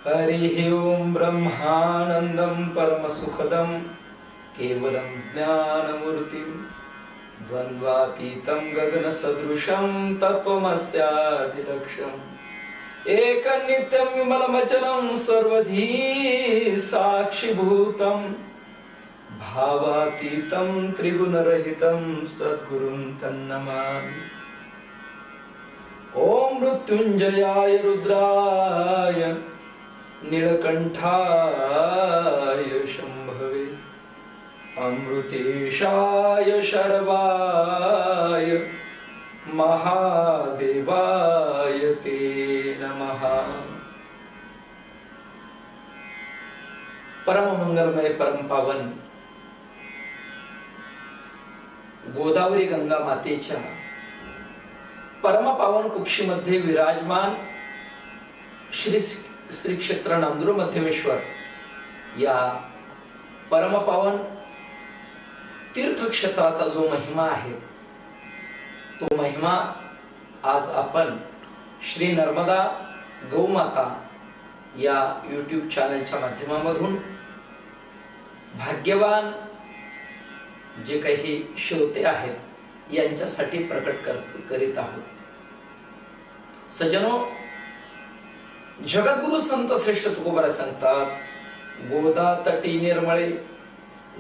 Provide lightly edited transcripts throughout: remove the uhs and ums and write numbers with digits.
हरि ओम ब्रह्मानंदं परमसुखदं केवलं ज्ञानमूर्तिं द्वन्द्वातीतं गगनसदृशं तत्त्वमस्यादिलक्ष्यम् एकनित्यं विमलमचलं सर्वधी साक्षिभूतं भावातीतं त्रिगुणरहितं सद्गुरुं तन्नमामि। ओम मृत्युंजयाय रुद्राय नीलकंठाय शंभवे अमृतेशाय शर्वाय महादेवाय ते नमः। परम मंगलमय परम पावन गोदावरी गंगा मातेच्या परम पावन कुक्षीमध्ये विराजमान श्री क्षेत्र नांदूर मध्यमेश्वर या परम पावन तीर्थक्षेत्राचा जो महिमा आहे तो महिमा आज आपण श्री नर्मदा गौमाता या यूट्यूब चॅनलच्या माध्यमामधून भाग्यवान जे काही श्रोते आहेत यांच्यासाठी प्रकट करीत आहोत। सज्जनो, जगद्गुरु संत श्रेष्ठ तुकोबाराय सांगतात, गोदा तटी निर्मळे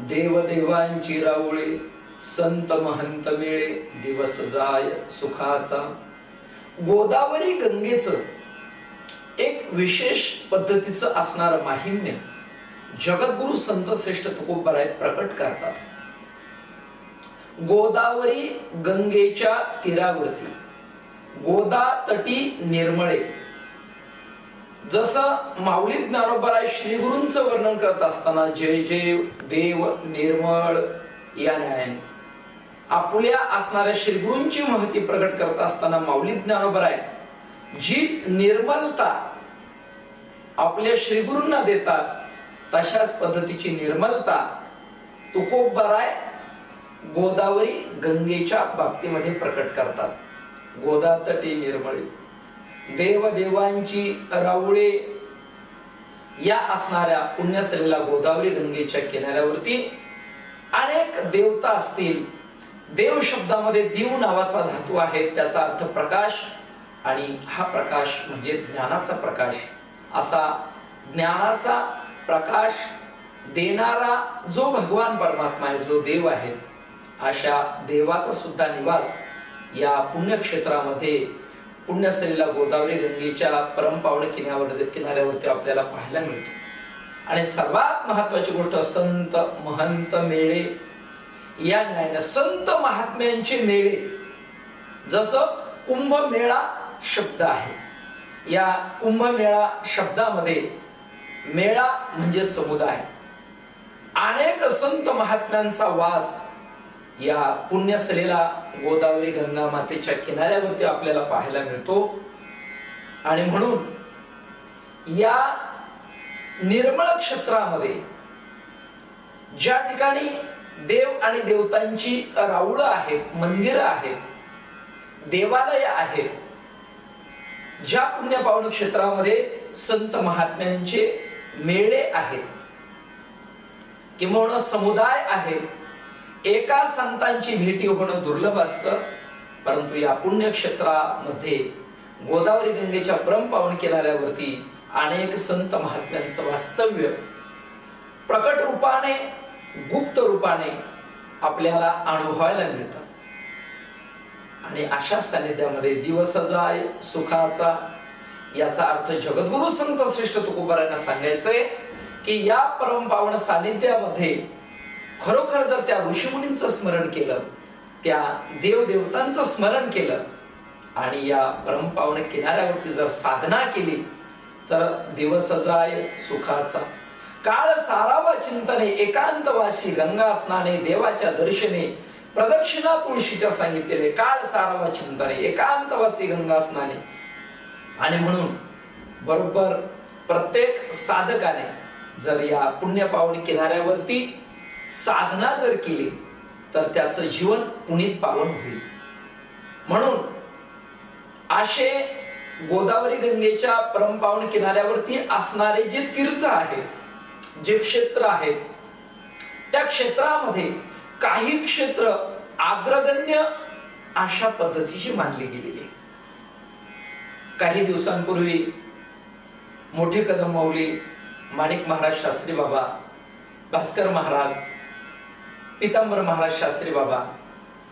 देवदेवांची राऊळे संत महंत मेळे दिवस जाय सुखाचा। गोदावरी गंगेचं एक विशेष पद्धतीचं असणारं माहिम्य जगद्गुरु संत श्रेष्ठ तुकोबाराय प्रकट करतात। गोदावरी गंगेच्या तीरावरती गोदा तटी निर्मळे, जसं माऊली ज्ञानोबाराय श्री गुरूंचं वर्णन करत असताना जय जय देव निर्मळ या न्यायाने आपल्या असणाऱ्या श्री गुरूंची महती प्रकट करत असताना माऊली ज्ञानोबाराय जी निर्मलता आपल्या श्री गुरूंना देतात तशाच पद्धतीची निर्मलता तुकोबाराय गोदावरी गंगेच्या बाबतीमध्ये प्रकट करतात। गोदा तटी निर्मळे देवदेवांची राऊळे या असणाऱ्या पुण्यसलीला गोदावरी गंगेच्या किनाऱ्यावरती अनेक देवता असतील। देव शब्दामध्ये दिव नावाचा धातू आहे, त्याचा अर्थ प्रकाश, आणि हा प्रकाश म्हणजे ज्ञानाचा प्रकाश। असा ज्ञानाचा प्रकाश देणारा जो भगवान परमात्मा आहे, जो देव आहे, अशा देवाचा सुद्धा निवास या पुण्यक्षेत्रामध्ये पुण्यसलीला गोदावरी गंगेच्या परमपावन किनाऱ्यावरती आपल्याला पाहायला मिळतो। आणि सर्वात महत्वाची गोष्ट संत महंत मेळे या न्यायाने संत महात्म्यांचे मेळे, जसं कुंभमेळा शब्द आहे, या कुंभमेळा शब्दामध्ये मेळा म्हणजे समुदाय, अनेक संत महात्म्यांचा वास या पुण्यसलीला गोदावरी गंगा मातेच्या किनाऱ्यावरती आपल्याला पाहायला मिळतो। आणि म्हणून या निर्मळ क्षेत्रामध्ये ज्या ठिकाणी देव आणि देवतांची राऊळं आहेत, मंदिरं आहेत, देवालय आहेत, ज्या पुण्य पावन क्षेत्रामध्ये संत महात्म्यांचे मेळे आहेत किंवा समुदाय आहेत, एका संतांची भेटी होणं दुर्लभ असतं, परंतु या पुण्यक्षेत्रामध्ये गोदावरी गंगेच्या परमपावन किनाऱ्यावरती अनेक संत महात्म्यांचं वास्तव्य प्रकट रूपाने गुप्त रूपाने आपल्याला अनुभवायला मिळतं। आणि अशा सानिध्यामध्ये दिवस जाय सुखाचा, याचा अर्थ जगद्गुरु संत श्रेष्ठ तुकोबारायांना सांगायचंय की या परमपावन सानिध्यामध्ये खरोखर जर त्या ऋषीमुनींचं स्मरण केलं, त्या देवदेवतांचं स्मरण केलं आणि या परमपावन किनाऱ्यावरती जर साधना केली तर दिवस जाय सुखाचा। काळ सारावा चिंतने एकांतवासी गंगा स्नाने देवाच्या दर्शने प्रदक्षिणा तुळशीच्या सांगितलेले काळ सारावा चिंतने एकांतवासी गंगा स्नाने। आणि म्हणून बरोबर प्रत्येक साधकाने जर या पुण्य पावन किनाऱ्यावरती साधना जर केली तर त्याचं जीवन पुनीत पावन होईल। म्हणून असे गोदावरी गंगेच्या परमपावन किनाऱ्यावरती असणारे जे तीर्थ आहेत, जे क्षेत्र आहेत, त्या क्षेत्रामध्ये काही क्षेत्र अग्रगण्य अशा पद्धतीची मानली गेलेली आहे. काही दिवसांपूर्वी मोठे कदम माऊली, माणिक महाराज शास्त्री बाबा, भास्कर महाराज, पितांबर महाराज शास्त्री बाबा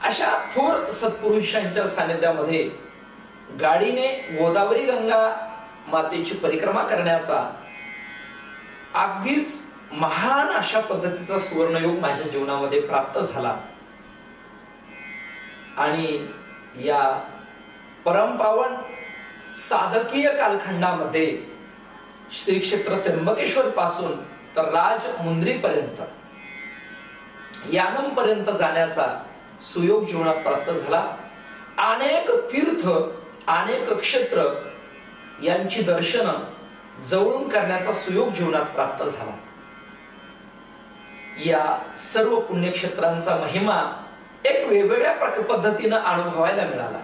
अशा थोर सत्पुरुषांच्या सानिध्यामध्ये गाडीने गोदावरी गंगा मातेची परिक्रमा करण्याचा अगदीच महान अशा पद्धतीचा सुवर्णयोग माझ्या जीवनामध्ये प्राप्त झाला. आणि या परमपावन साधकीय कालखंडामध्ये श्री क्षेत्र त्र्यंबकेश्वर पासून तर राजमुंद्री पर्यंत, यानम पर्यंत जाण्याचा सुयोग जीवनात प्राप्त झाला. अनेक तीर्थ, अनेक क्षेत्र यांची दर्शन जवळून करण्याचा सुयोग जीवनात प्राप्त झाला. या सर्व पुण्यक्षेत्रांचा महिमा एक वेगवेगळ्या पद्धतीने अनुभवायला मिळाला.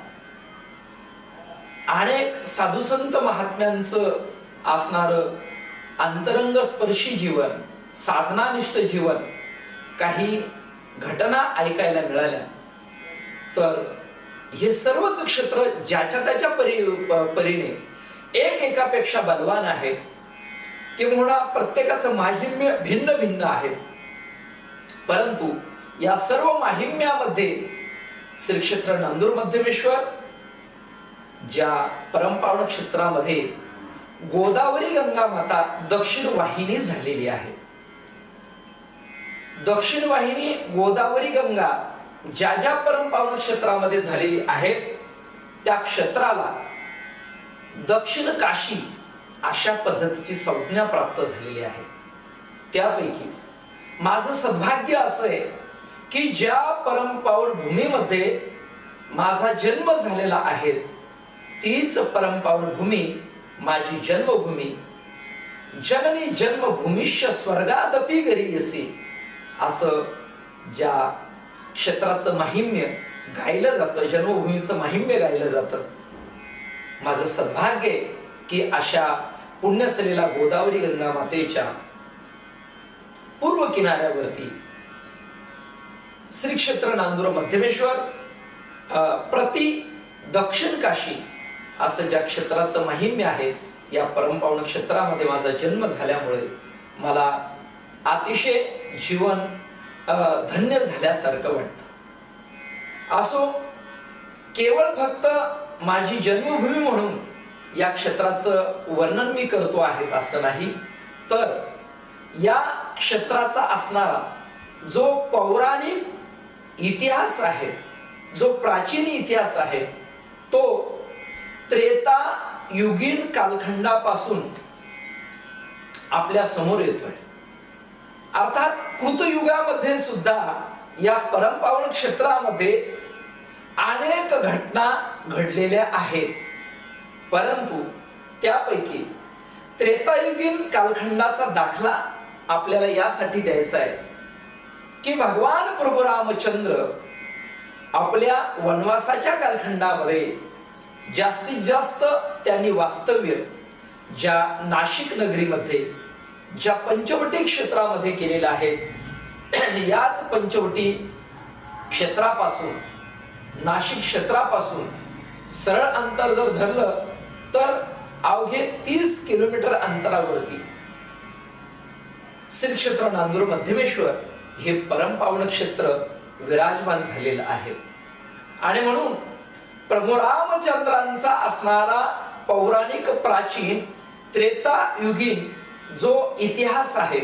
अनेक साधू संत महात्म्यांचं असणार अंतरंग स्पर्शी जीवन, साधनानिष्ठ जीवन, काही घटना ऐकायला मिळाल्या. तर हे सर्वच क्षेत्र ज्याच्या त्याच्या परीने एक एकापेक्षा बलवान आहे, किंवा प्रत्येकाचं माहिम्य भिन्न भिन्न आहे. परंतु या सर्व माहिम्यामध्ये श्री क्षेत्र नांदूर मध्यमेश्वर, ज्या परमपावन क्षेत्रामध्ये गोदावरी गंगा माता दक्षिण वाहिनी झालेली आहे. दक्षिण वाहिनी गोदावरी गंगा ज्या ज्या परमपावन क्षेत्रामध्ये झालेली आहे, त्या क्षेत्राला दक्षिण काशी अशा पद्धतीची संज्ञा प्राप्त झालेली आहे. त्यापैकी माझं सद्भाग्य असं आहे की ज्या परमपावन भूमीमध्ये माझा जन्म झालेला आहे, तीच परमपावन भूमी माझी जन्मभूमी. जननी जन्मभूमिष्य स्वर्गादपि गरीयसी, असं ज्या क्षेत्राचं माहिम्य गायलं जातं, जन्मभूमीचं माहिम्य गायलं जातं. माझं सद्भाग्य आहे की अशा पुण्यसलेला गोदावरी गंगा मातेच्या पूर्व किनाऱ्यावरती श्री क्षेत्र नांदूर मध्यमेश्वर प्रति दक्षिण काशी असं ज्या क्षेत्राचं माहिम्य आहे, या परमपावन क्षेत्रामध्ये माझा जन्म झाल्यामुळे मला अतिशय जीवन धन्य झाल्यासारखं वाटतं. असो, केवळ फक्त माझी जन्मभूमी म्हणून या क्षेत्राचं वर्णन मी करतो आहे असं नाही, तर या क्षेत्राचा असणारा जो पौराणिक इतिहास आहे, जो प्राचीन इतिहास आहे, तो त्रेता युगीन कालखंडापासून आपल्या समोर येतोय. अर्थात कृतयुगामध्ये सुद्धा या परमपावन क्षेत्रामध्ये अनेक घटना घडलेल्या आहेत. परंतु त्यापैकी त्रेतायुगीन कालखंडाचा दाखला आपल्याला यासाठी द्यायचा आहे की भगवान प्रभू रामचंद्र आपल्या वनवासाच्या कालखंडामध्ये जास्तीत जास्त त्यांनी वास्तव्य ज्या नाशिक नगरीमध्ये, ज्या पंचवटी क्षेत्रामध्ये केलेलं आहे, याच पंचवटी क्षेत्रापासून, नाशिक क्षेत्रापासून सरळ अंतर जर धरलं तर अवघे 30 किलोमीटर अंतरावरती श्री क्षेत्र नांदूर मध्यमेश्वर हे परमपावन क्षेत्र विराजमान झालेलं आहे. आणि म्हणून प्रभू रामचंद्रांचा असणारा पौराणिक प्राचीन त्रेतायुगीन जो इतिहास आहे,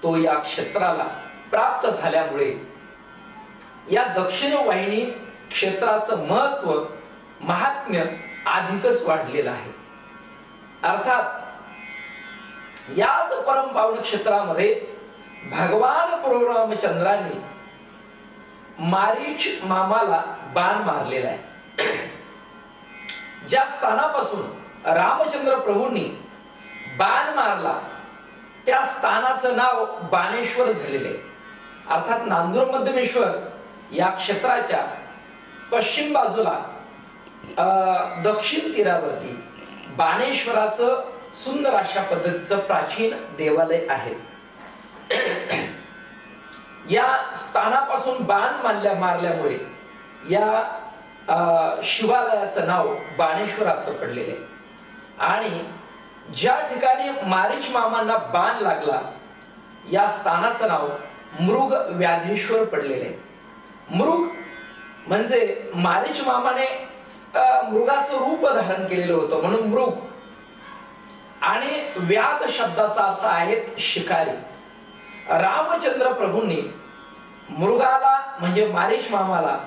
तो या क्षेत्राला प्राप्त झाल्यामुळे या दक्षिण वाहिनी क्षेत्राचं महत्व, महात्म्य अधिकच वाढलेलं आहे. अर्थात याच परमपावन क्षेत्रामध्ये भगवान प्रभू रामचंद्रांनी मारीच मामाला बाण मारलेला आहे. ज्या स्थानापासून रामचंद्र प्रभूंनी बाण मारला त्या स्थानाचं नाव बाणेश्वर झालेले आहे. अर्थात नांदूर मध्यमेश्वर या क्षेत्राच्या पश्चिम बाजूला दक्षिण तीरावरती बाणेश्वराचं सुंदर अशा पद्धतीचं प्राचीन देवालय आहे. या स्थानापासून बाण मारल्यामुळे या शिवालयाचं नाव बाणेश्वर असं पडलेलं आहे. आणि ज्या ठिकाणी मारीच मामांना बाण लागला या स्थानाचं नाव मृग व्याधेश्वर पडलेले आहे. मृग म्हणजे मारीच मामाने मृगाचं रूप धारण केलेलं होतं म्हणून मृग. आणि व्याध शब्दाचा अर्थ आहे शिकारी. रामचंद्र प्रभूंनी मृगाला म्हणजे मारीच मामाला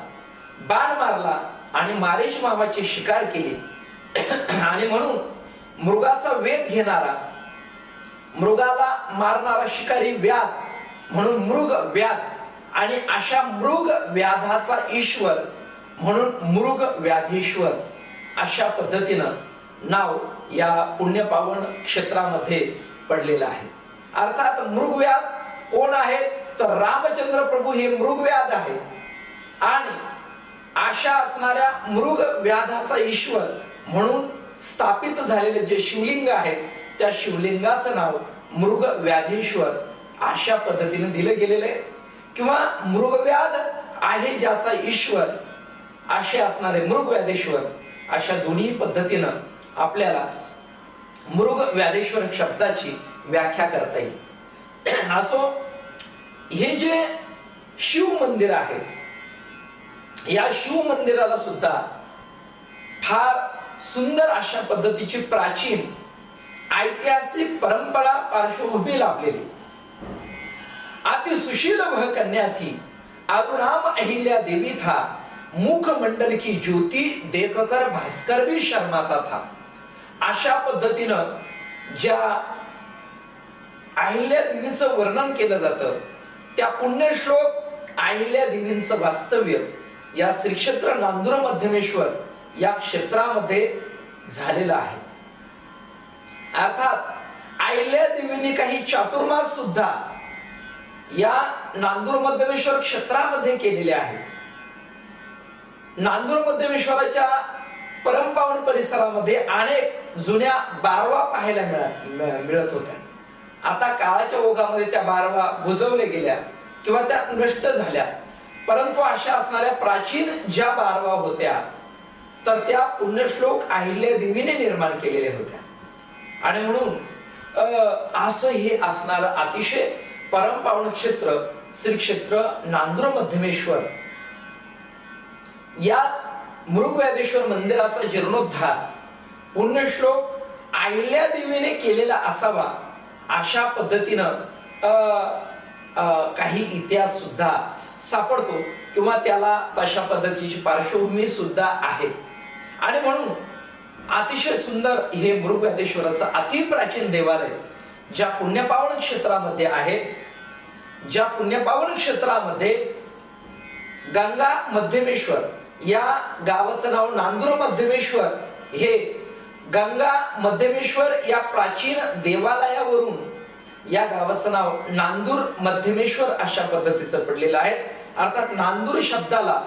बाण मारला आणि मारीच मामाची शिकार केली. आणि म्हणून मृगाचा वेध घेणारा, मृगाला मारणारा शिकारी व्याध म्हणून मृग व्याध. आणि अशा मृग व्याधाचा ईश्वर म्हणून मृग व्याधीश्वर अशा पद्धतीनं नाव या पुण्यपावन क्षेत्रामध्ये पडलेलं आहे. अर्थात मृगव्याध कोण आहे तर रामचंद्र प्रभू हे मृगव्याध आहे. आणि अशा असणाऱ्या मृग व्याधाचा ईश्वर म्हणून स्थापित झालेले जे शिवलिंग आहे त्या शिवलिंगाचं नाव मृग व्याधीश्वर अशा पद्धतीने दिलं गेलेलं आहे. किंवा मृगव्याध आहे ज्याचा ईश्वर असे असणारे मृग व्याधेश्वर अशा दोन्ही पद्धतीनं आपल्याला मृग व्याधेश्वर शब्दाची व्याख्या करता येईल. असो, हे जे शिव मंदिर आहे या शिव मंदिराला सुद्धा फार सुंदर अशा पद्धतीची प्राचीन ऐतिहासिक परंपरा पार्श्वभूमी लाभलेली. अति सुशील वह कन्या थी, अरुणाम अहिल्या देवी था, मुख मंडल की ज्योति देखकर भास्कर भी शर्माता था. अशा पद्धतीनं ज्या अहिल्या देवीचं वर्णन केलं जातं त्या पुण्यश्लोक अहिल्या देवींचं वास्तव्य या श्री क्षेत्र नांदुर मध्यमेश्वर या क्षेत्रामध्ये झालेलं आहे. अर्थात अहिल्या देवींनी काही चातुर्मास सुद्धा या नांदूर मध्यमेश्वर क्षेत्रामध्ये केलेले आहे. नांदूर मध्यमेश्वराच्या परमपावन परिसरामध्ये अनेक जुन्या बारवा पाहायला मिळत होत्या. आता काळाच्या ओघामध्ये त्या बारवा बुजवल्या गेल्या किंवा त्या नष्ट झाल्या. परंतु अशा असणाऱ्या प्राचीन ज्या बारवा होत्या तर त्या पुण्यश्लोक अहिल्या देवीने निर्माण केलेल्या होत्या. आणि म्हणून असं हे असणारं अतिशय परमपावन क्षेत्र श्री क्षेत्र नांदूर मध्यमेश्वर याच मृगव्याधेश्वर मंदिराचा जीर्णोद्धार पुण्यश्लोक अहिल्या देवीने केलेला असावा अशा पद्धतीनं काही इतिहास सुद्धा सापडतो किंवा त्याला तशा पद्धतीची पार्श्वभूमी सुद्धा आहे. आणि म्हणून अतिशय सुंदर हे मृगव्याधेश्वराचं अतिप्राचीन देवालय ज्या पुण्यपावन क्षेत्रामध्ये आहे, ज्या पुण्यपावन क्षेत्रामध्ये गंगा मध्यमेश्वर या गावाचं नाव नांदूर मध्यमेश्वर हे गंगा मध्यमेश्वर या प्राचीन देवालयावरून या गावाचं नाव नांदूर मध्यमेश्वर अशा पद्धतीचं पडलेलं आहे. अर्थात नांदूर शब्दाला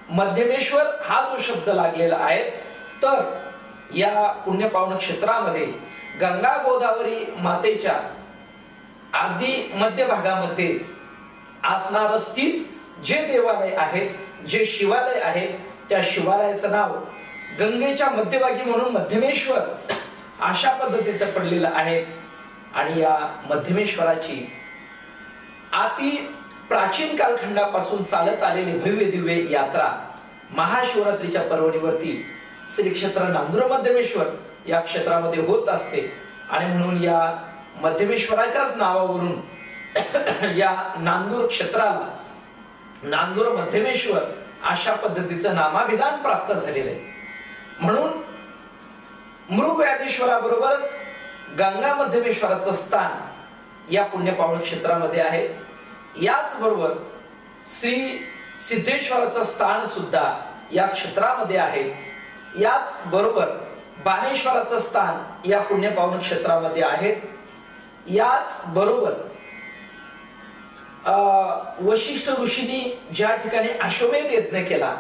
मध्यमेश्वर हा जो शब्द लागलेला आहे तर या पुण्यपावन क्षेत्रामध्ये गंगा गोदावरी मातेच्या अगदी मध्य भागामध्ये असणारं स्थित जे देवालय आहे, जे शिवालय आहे त्या शिवालयाचं नाव गंगेच्या मध्यभागी म्हणून मध्यमेश्वर अशा पद्धतीचं पडलेलं आहे. आणि या मध्यमेश्वराची अति प्राचीन कालखंडापासून चालत आलेली भव्य दिव्य यात्रा महाशिवरात्रीच्या पर्वणीवरती श्री क्षेत्र नांदूर मध्यमेश्वर या क्षेत्रामध्ये होत असते. आणि म्हणून या मध्यमेश्वराच्याच नावावरून या नांदूर क्षेत्राला नांदूर मध्यमेश्वर अशा पद्धतीचं नामाभिधान प्राप्त झालेलं आहे. म्हणून मृगव्याधेश्वराबरोबरच गंगा मध्यमेश्वराचं स्थान या पुण्यपावन क्षेत्रामध्ये आहे. याच बरोबर श्री सिद्धेश्वराचं स्थान सुद्धा या क्षेत्रामध्ये आहे. याच बरोबर बाणेश्वराचं स्थान या पुण्यपावन क्षेत्रामध्ये आहे. याच बरोबर वशिष्ठ ऋषींनी ज्या ठिकाणी अश्वमेध यज्ञ केला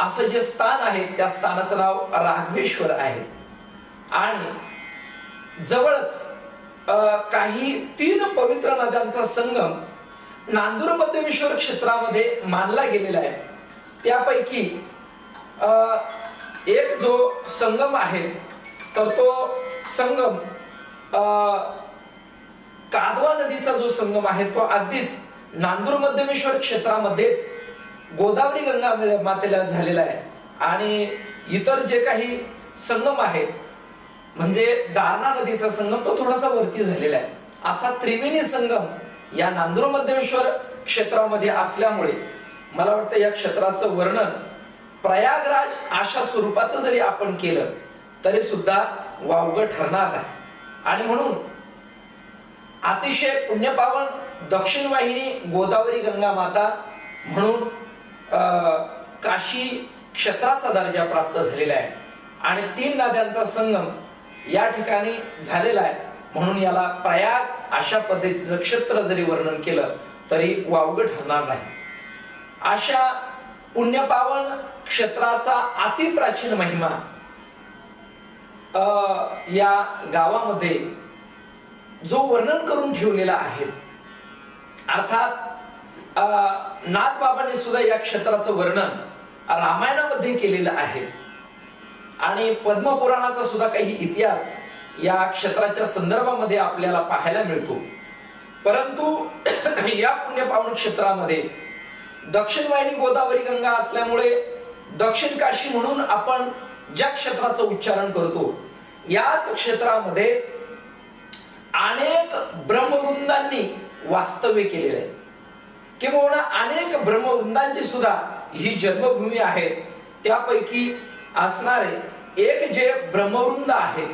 असं जे स्थान आहे त्या स्थानाचं नाव राघवेश्वर आहे. आणि जवळच काही 3 पवित्र नद्यांचा संगम नांदूर मध्यमेश्वर क्षेत्रामध्ये मानला गेलेला आहे. त्यापैकी एक जो संगम आहे तर तो संगम कादवा नदीचा जो संगम आहे तो अगदीच नांदूर मध्यमेश्वर क्षेत्रामध्येच गोदावरी गंगा मातेला झालेला आहे. आणि इतर जे काही संगम आहेत म्हणजे दारणा नदीचा संगम तो थोडासा वरती झालेला आहे. असा त्रिवेणी संगम या नांदूर मध्यमेश्वर क्षेत्रामध्ये असल्यामुळे मला वाटतं या क्षेत्राचं वर्णन प्रयागराज अशा स्वरूपाचं जरी आपण केलं तरी सुद्धा वावगं ठरणार नाही. आणि म्हणून अतिशय पुण्यपावन दक्षिण वाहिनी गोदावरी गंगा माता म्हणून काशी क्षेत्राचा दर्जा प्राप्त झालेला आहे. आणि 3 नद्यांचा संगम या ठिकाणी झालेला आहे. म्हणून याला प्रयाग अशा पद्धतीचं क्षेत्र जरी वर्णन केलं तरी वावगं ठरणार नाही. अशा पुण्यपावन क्षेत्राचा अतिप्राचीन महिमा या गावामध्ये जो वर्णन करून ठेवलेला आहे. अर्थात नाथबाबांनी सुद्धा या क्षेत्राचं वर्णन रामायणामध्ये केलेलं आहे. आणि पद्मपुराणाचा सुद्धा काही इतिहास या क्षेत्राच्या संदर्भामध्ये आपल्याला पाहायला मिळतो. परंतु या पुण्यपावन क्षेत्रामध्ये दक्षिण वाहिनी गोदावरी गंगा असल्यामुळे दक्षिण काशी म्हणून आपण ज्या क्षेत्राचं उच्चारण करतो याच क्षेत्रामध्ये अनेक ब्रह्मवृंदांनी वास्तव्य केलेलं आहे. किंवा अनेक ब्रह्मवृंदांची सुद्धा ही जन्मभूमी आहे. त्यापैकी असणारे एक जे ब्रह्मवृंद आहे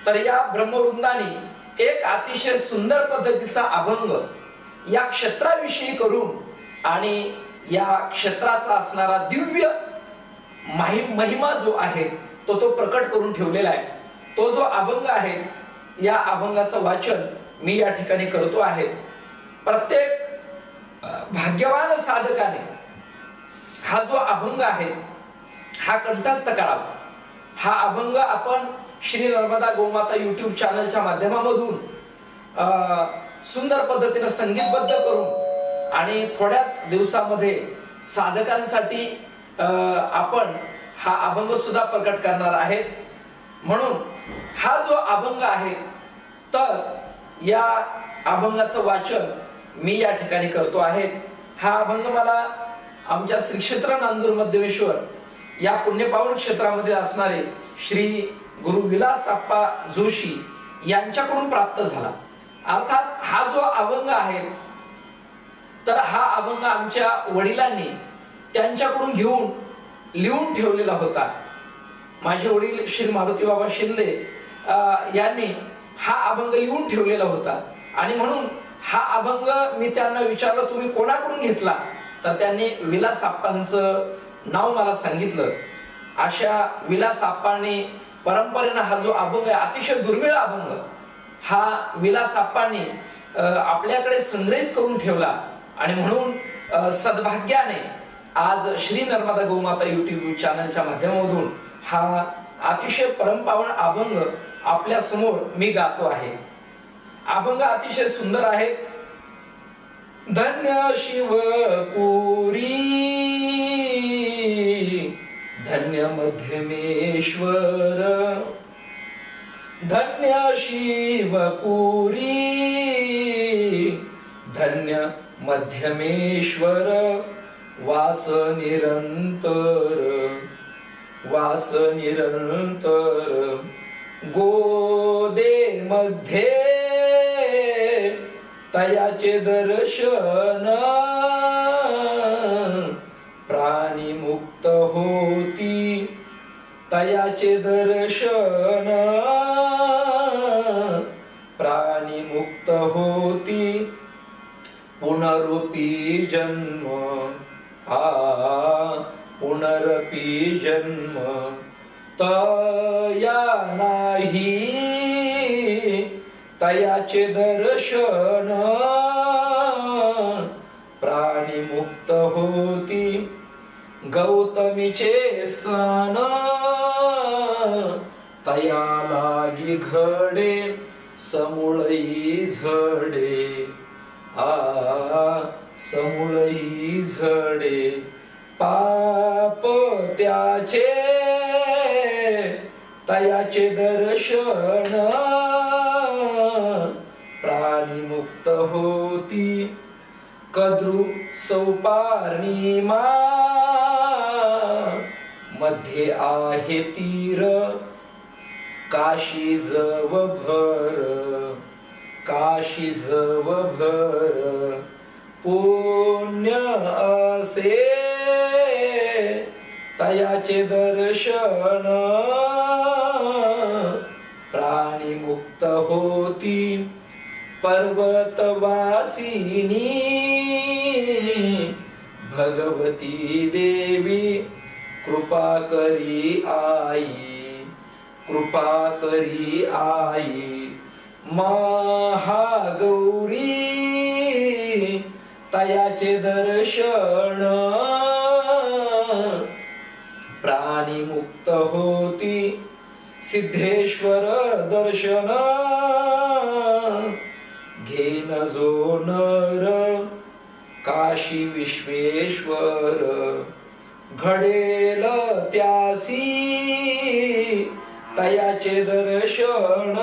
तर या ब्रह्मवृंदानी एक अतिशय सुंदर पद्धतीचा अभंग या क्षेत्राविषयी करून आणि या क्षेत्राचा असणारा दिव्य महिमा जो आहे तो प्रकट करून ठेवलेला आहे. तो जो अभंग आहे या अभंगाचं वाचन मी या ठिकाणी करतो आहे. प्रत्येक भाग्यवान साधकाने हा जो अभंग आहे हा कंठस्थ करावा. हा अभंग आपण श्री नर्मदा गोमाता YouTube चॅनलच्या माध्यमामधून सुंदर पद्धतीने संगीतबद्ध करून आणि थोड्याच दिवसामध्ये साधकांसाठी आपण हा अभंग सुद्धा प्रकट करणार आहेत. म्हणून हा जो अभंग आहे तर या अभंगाचं वाचन मी या ठिकाणी करतो आहे. हा अभंग मला आमच्या श्री क्षेत्र नांदूर मध्यमेश्वर या पुण्यपावन क्षेत्रामध्ये असणारे श्री गुरु विलासप्पा जोशी यांच्याकडून प्राप्त झाला. अर्थात हा जो अभंग आहे तर हा अभंग आमच्या वडिलांनी त्यांच्याकडून घेऊन लिहून ठेवलेला होता. माझे वडील श्री मारुती बाबा शिंदे यांनी हा अभंग लिहून ठेवलेला होता. आणि म्हणून हा अभंग मी त्यांना विचारलं तुम्ही कोणाकडून घेतला तर त्यांनी विलासप्पांचं नाव मला सांगितलं. अशा विलासप्पांनी परंपरेनं हा जो अभंग आहे अतिशय दुर्मिळ अभंग हा विलासप्पांनी आपल्याकडे संग्रहित करून ठेवला. आणि म्हणून सद्भाग्याने आज श्री नर्मदा गोमाता YouTube चॅनलच्या माध्यमातून हा अतिशय परमपावन अभंग आपल्या समोर मी गातो आहे. अभंग अतिशय सुंदर आहे. धन्य शिवपुरी धन्य मध्यमेश्वर धन्य शिवपुरी धन्य मध्यमेश्वर वास निरंतर गोदे मध्ये तयाचे दर्शन प्राणी मुक्त होती तयाचे दर्शन प्राणी मुक्त होती पुनरुपी जन्म पुनरपी जन्म तया नाही तयाचे दर्शन प्राणी मुक्त होती गौतमीचे स्नान तयाला घडे समूळई झडे समूळई झडे पाप त्याचे तयाचे दर्शन प्राणी मुक्त होती कद्रू सौपार्णिमा मध्ये आहे तीर काशी जव भर पुण्य असे तयाचे दर्शन प्राणी मुक्त होती पर्वतवासिनी भगवती देवी कृपा करी आई महागौरी तयाचे दर्शन प्राणी मुक्त होती सिद्धेश्वर दर्शन घेन जो नर काशी विश्वेश्वर घडेल त्यासी तयाचे दर्शन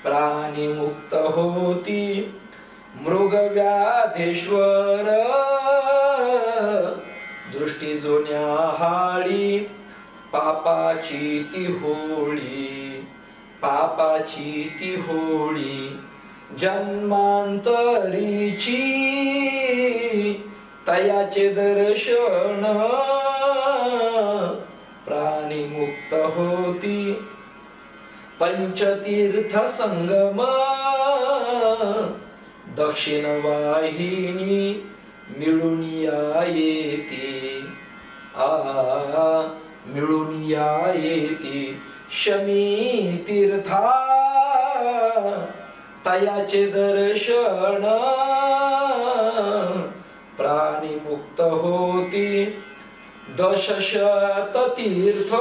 प्राणी मुक्त होती मृगव्याधेश्वर दृष्टी जो न्याहाळी पापाची ती होळी जन्मांतरीची तयाचे दर्शन प्राणी मुक्त होती पंचतीर्थ संगम दक्षिण वाहिनी मिळून येते शमी तीर्था तयाचे दर्शन प्राणी मुक्त होती दशशत तीर्थ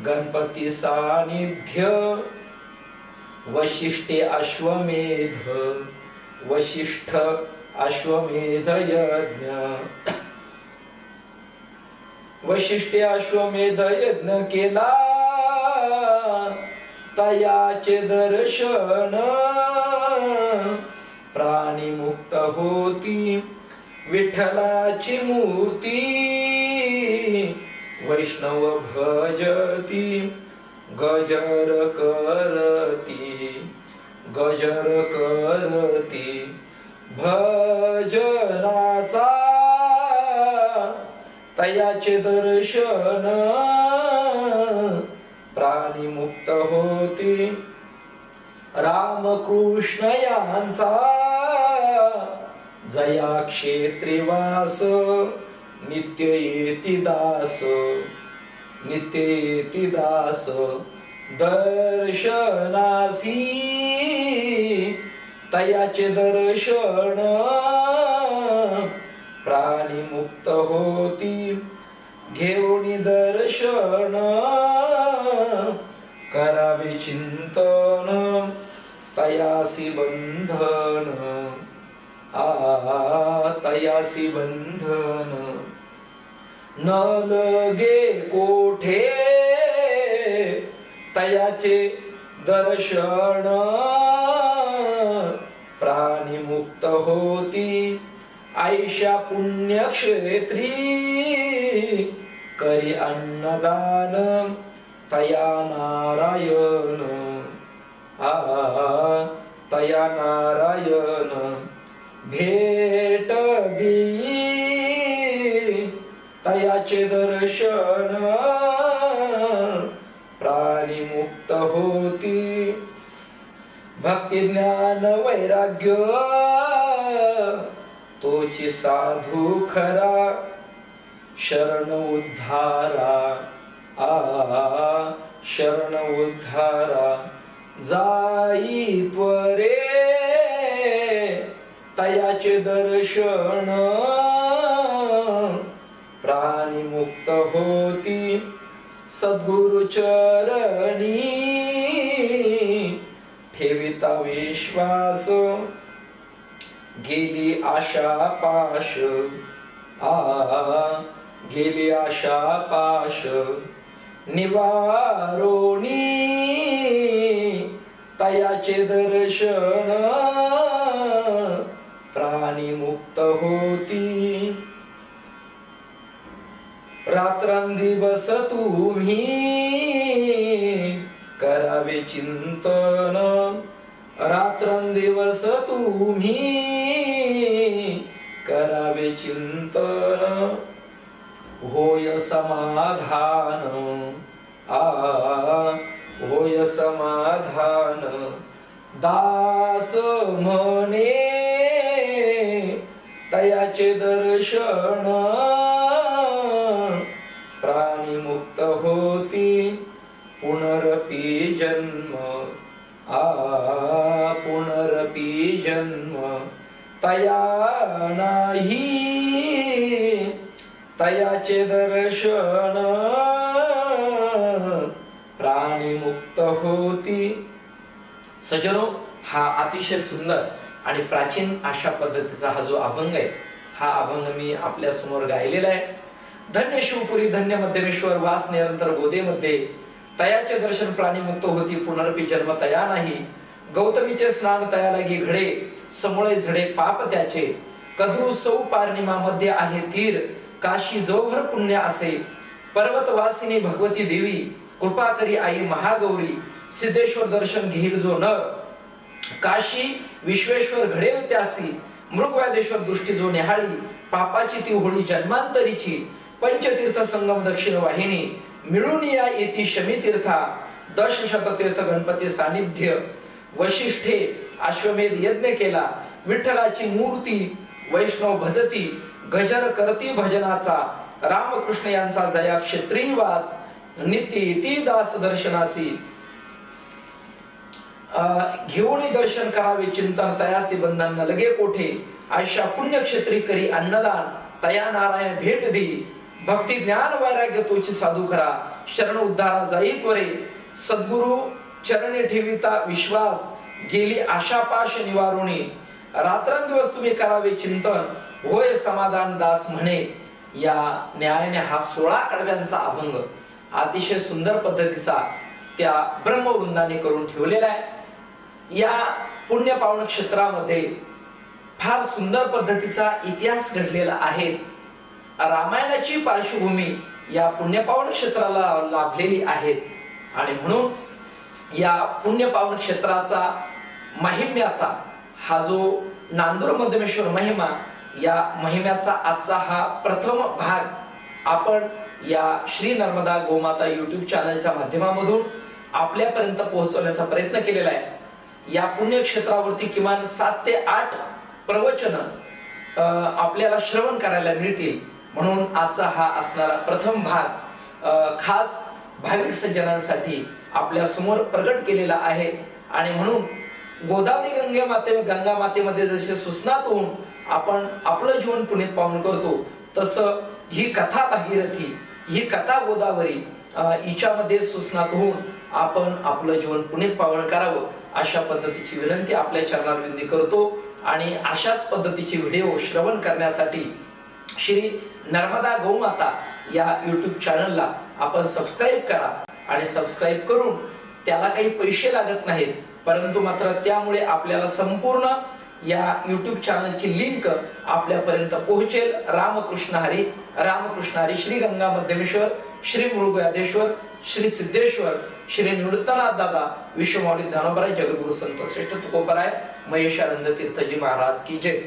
गणपती सानिध्य वशिष्ठ अश्वमेध यज्ञ केला तयाचे दर्शन प्राणी मुक्त होती विठ्ठलाची मूर्ती वैष्णव भजती गजर करती भजनाचा तयाचे दर्शन प्राणी मुक्त होती रामकृष्ण यांचा जया क्षेत्री वास नित्य येती दास दर्शनासी तयाचे दर्शन प्राणी मुक्त होती घेऊन दर्शन करावे चिंतन तयासी बंधन तयासी बंधन न लगे कोठे तयाचे दर्शन प्राणी मुक्त होती आयशा पुण्यक्षेत्री करी अन्नदान तया नारायण भेट देई तयाचे दर्शन प्राणी मुक्त होती भक्ती ज्ञान वैराग्य तोची साधू खरा शरण उद्धारा जाई त्वरे तयाचे दर्शन प्राणी मुक्त होती सद्गुरु चरणी ठेविता विश्वास, गेली आशा पाश, गेली आशा पाश, निवारोनी तयाचे दर्शन, प्राणी मुक्त होती। रात्रंदिवस तुम्ही करावे चिंतन, रात्रंदिवस तुम्ही करावे चिंतन, होय समाधान, होय समाधान। दास म्हणे तयाचे दर्शन, प्राणी मुक्त होती। पुनरपि जन्म, पुनरपि जन्म तया नाही, तयाचे दर्शन, प्राणी मुक्त होती। सज्जनो, हा अतिशय सुंदर आणि प्राचीन अशा पद्धतीचा हा जो अभंग आहे, हा अभंग मी आपल्या समोर गायलेला आहे। धन्य शिवपुरी धन्य मध्यमेश्वर वास निरंतर गोदेमध्ये, तयाचे दर्शन प्राणी मुक्त होती, पुनरपि जन्म तया नाही। गौतमीचे स्नान तया लागी घडे, समूळे झडे पाप त्याचे। कद्रू सौ पौर्णिमा मध्ये आहे तीर, काशी जोभर पुण्य असे। पर्वतवासिनी भगवती देवी, कृपा करी आई महागौरी। सिद्धेश्वर दर्शन घेईल जो नर, काशी विश्वेश्वर घडेल त्यासी। मृगव्याधेश्वर दृष्टी जो निहाळी, पापाची ती होळी जन्मांतरीची। पंचतीर्थ संगम दक्षिण वाहिनी, मिळून या येती शमी तीर्था। दशशत तीर्थ गणपती सानिध्य, वशिष्ठे अश्वमेध यज्ञ केला। विठ्ठलाची मूर्ती वैष्णव भजती, गजर करती भजनाचा। रामकृष्ण यांचा जया क्षेत्री वास, नित्य येती दास दर्शनासी। घेऊन दर्शन करावे चिंतन, तयासी बंधन न लगे कोठे। आयशा पुण्यक्षेत्री करी अन्नदान, तया नारायण भेट देई। भक्ती ज्ञान वैराग्य तोची साधू खरा, शरण उद्धारा जाई त्वरे। सद्गुरु चरणी ठेविता विश्वास, गेली आशा पाश निवारुणी। रात्रंदिवस तुम्ही करावे चिंतन, होय समाधान दास म्हणे। या न्यायाने हा 16 कडव्यांचा अभंग अतिशय सुंदर पद्धतीचा त्या ब्रह्मवृंदाने करून ठेवलेला आहे। या पुण्य पावन क्षेत्रामध्ये फार सुंदर पद्धतीचा इतिहास घडलेला आहे। रामायणाची पार्श्वभूमी या पुण्य पावन क्षेत्राला लाभलेली आहे आणि म्हणून या पुण्य पावन क्षेत्राचा महिम्याचा हा जो नांदूर मध्यमेश्वर महिमा, या महिम्याचा आजचा हा प्रथम भाग आपण या श्री नर्मदा गोमाता YouTube चॅनलच्या माध्यमामधून आपल्यापर्यंत पोहोचवण्याचा प्रयत्न केलेला आहे। या पुण्य क्षेत्रावरती किमान 7 ते 8 प्रवचन आपल्याला श्रवण करायला मिळतील, म्हणून आजचा हा असणारा प्रथम भाग खास भाविक सज्जनांसाठी आपल्या समोर प्रकट केलेला आहे। आणि म्हणून गोदावरी गंगा मातेमध्ये जसे सुस्नात होऊन आपण आपलं जीवन पुनीत पावन करतो, तसं ही कथा भागीरथी, ही कथा गोदावरी हिच्यामध्ये सुस्नात होऊन आपण आपलं जीवन पुनीत पावन करावं अशा पद्धतीची विनंती आपल्या चरणारविंदी करतो। आणि अशाच पद्धतीचे व्हिडिओ श्रवण करण्यासाठी श्री नर्मदा गौमाता या YouTube चॅनलला आपण सबस्क्राईब करा। आणि सबस्क्राईब करून त्याला काही पैसे लागत नाहीत, परंतु मात्र त्यामुळे आपल्याला संपूर्ण या YouTube चॅनलची लिंक आपल्यापर्यंत पोहोचेल। रामकृष्ण हरी, रामकृष्ण हरी। श्री गंगा मध्यमेश्वर, श्री मृगयादेश्वर, श्री सिद्धेश्वर, श्री निवृत्तनाथ दादा, विश्वमाऊली ज्ञानोबराय, जगद्गुरु संत श्रेष्ठ तुकोबराय, महेशानंद तीर्थजी महाराज की जय।